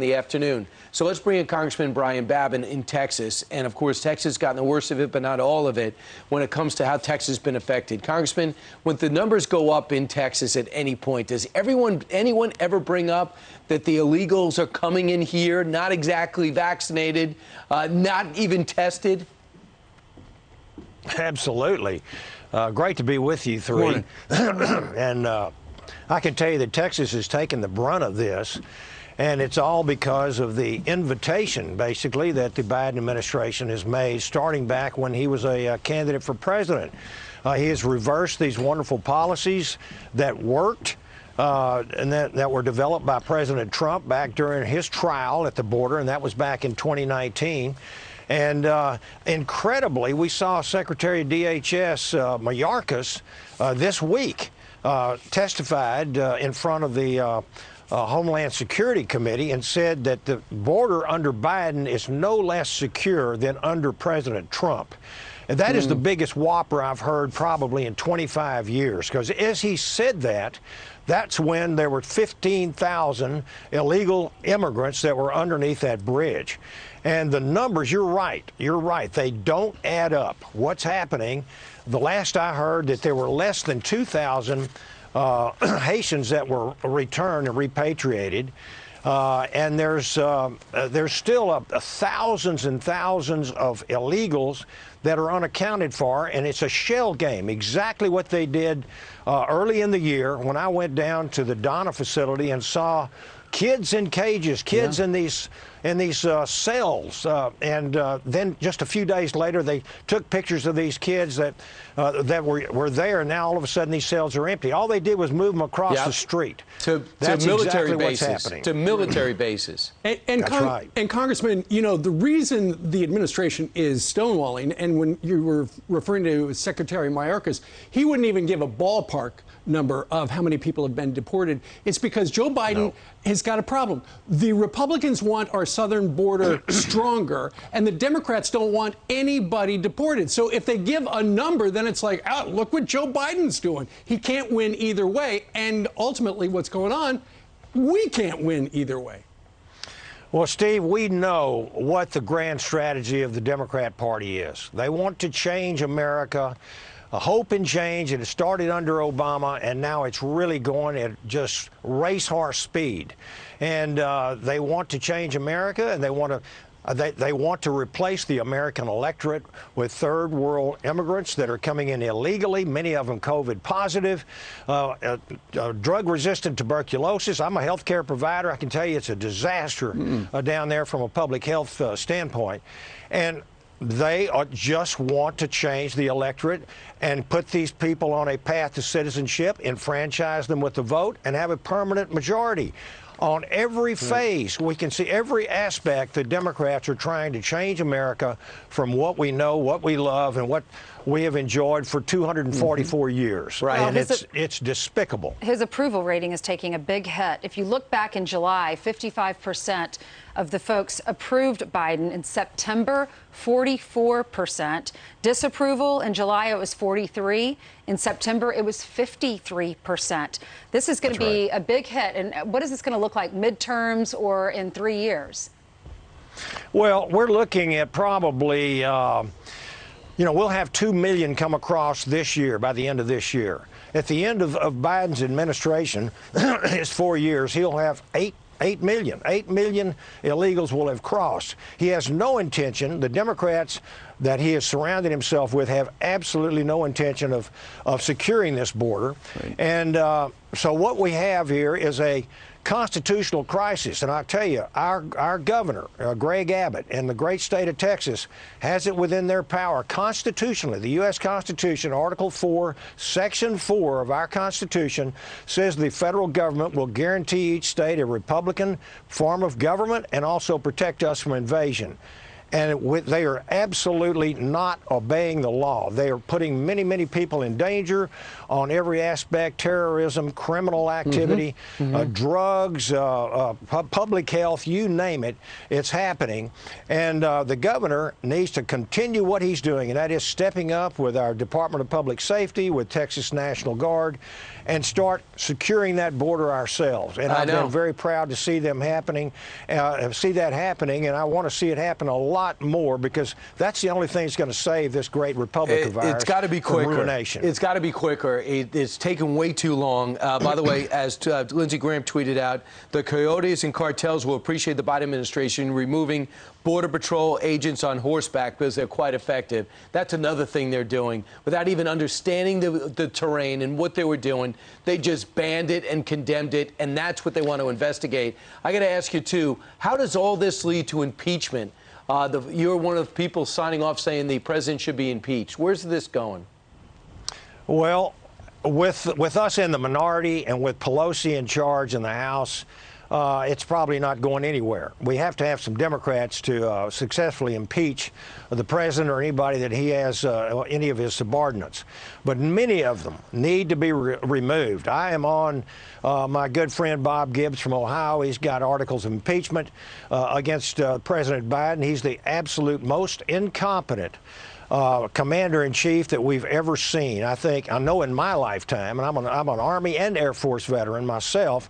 the afternoon. So let's bring in Congressman Brian Babin in Texas. And of course, Texas has gotten the worst of it, but not all of it when it comes to how Texas has been affected. Congressman, when the numbers go up in Texas at any point, does anyone ever bring up that the illegals are coming in here, not exactly vaccinated, not even tested? Absolutely. Great to be with you three. And I can tell you that Texas has taken the brunt of this. And it's all because of the invitation, basically, that the Biden administration has made, starting back when he was a candidate for president. He has reversed these wonderful policies that worked and that were developed by President Trump back during his trial at the border, and that was back in 2019. And incredibly, we saw Secretary of DHS Mayorkas this week testified in front of the Homeland Security Committee and said that the border under Biden is no less secure than under President Trump. And that is the biggest whopper I've heard probably in 25 years, because as he said that, that's when there were 15,000 illegal immigrants that were underneath that bridge. And the numbers, you're right, they don't add up. What's happening? The last I heard that there were less than 2,000 Haitians that were returned and repatriated, and there's still thousands and thousands of illegals that are unaccounted for, and it's a shell game. Exactly what they did early in the year when I went down to the Donna facility and saw kids in cages, kids in these cells, and then just a few days later, they took pictures of these kids that were there, and now all of a sudden these cells are empty. All they did was move them across the street. That's military bases. What's happening. To military bases. And Congressman, you know, the reason the administration is stonewalling, and when you were referring to Secretary Mayorkas, he wouldn't even give a ballpark number of how many people have been deported. It's because Joe Biden has got a problem. The Republicans want our southern border stronger, and the Democrats don't want anybody deported. So if they give a number, then it's like, oh, look what Joe Biden's doing. He can't win either way. And ultimately, what's going on, we can't win either way. Well, Steve, we know what the grand strategy of the Democrat Party is. They want to change America. A hope and change. It started under Obama, and now it's really going at just racehorse speed. And they want to change America, and they want to replace the American electorate with third world immigrants that are coming in illegally, many of them COVID positive, drug-resistant tuberculosis. I'm a healthcare provider. I can tell you it's a disaster down there from a public health standpoint. And they just want to change the electorate and put these people on a path to citizenship, enfranchise them with the vote, and have a permanent majority. On every phase, we can see every aspect the Democrats are trying to change America from what we know, what we love, and what we have enjoyed for 244 years. Right. And it's despicable. His approval rating is taking a big hit. If you look back in July, 55% of the folks approved Biden. In September, 44%. Disapproval in July, it was 43%. In September, it was 53%. This is going to be a big hit. And what is this going to look like, midterms or in 3 years? Well, we're looking at probably you know, we'll have 2 million come across this year, by the end of this year. At the end of Biden's administration, his 4 years, he'll have 8 million. 8 million illegals will have crossed. He has no intention, the Democrats that he has surrounded himself with have absolutely no intention of securing this border. Right. And so what we have here is a constitutional crisis. And I tell you, our governor, Greg Abbott, and the great state of Texas has it within their power constitutionally. The U.S. Constitution, Article 4, Section 4 of our Constitution says the federal government will guarantee each state a Republican form of government and also protect us from invasion. they are absolutely not obeying the law. They are putting many, many people in danger on every aspect: terrorism, criminal activity, drugs, public health, you name it, it's happening. And the governor needs to continue what he's doing, and that is stepping up with our Department of Public Safety, with Texas National Guard, and start securing that border ourselves. And I've been very proud to see them happening, and I want to see it happen a lot more, because that's the only thing that's going to save this great republic of ours. It's got to be quicker. Ruination. It's got to be quicker. It's taken way too long. By the way, as Lindsey Graham tweeted out, the coyotes and cartels will appreciate the Biden administration removing Border Patrol agents on horseback because they're quite effective. That's another thing they're doing. Without even understanding the terrain and what they were doing, they just banned it and condemned it, and that's what they want to investigate. I got to ask you, too, how does all this lead to impeachment? You're one of the people signing off saying the president should be impeached. Where's this going? Well, with us in the minority and with Pelosi in charge in the House, it's probably not going anywhere. We have to have some Democrats to successfully impeach the president or anybody that he has, any of his subordinates. But many of them need to be removed. I am on my good friend Bob Gibbs from Ohio. He's got articles of impeachment against President Biden. He's the absolute most incompetent commander-in-chief that we've ever seen. I know in my lifetime, and I'm an Army and Air Force veteran myself,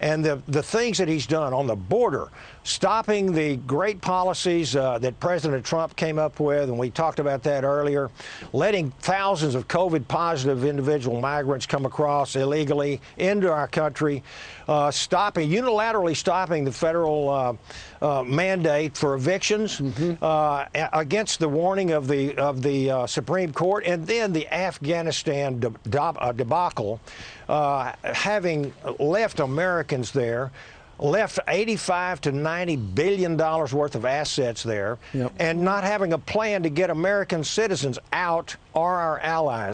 and the things that he's done on the border, stopping the great policies that President Trump came up with, and we talked about that earlier, letting thousands of COVID-positive individual migrants come across illegally into our country, unilaterally stopping the federal mandate for evictions against the warning of the Supreme Court, and then the Afghanistan debacle, having left Americans there, left $85 to $90 billion worth of assets there, and not having a plan to get American citizens out or our allies.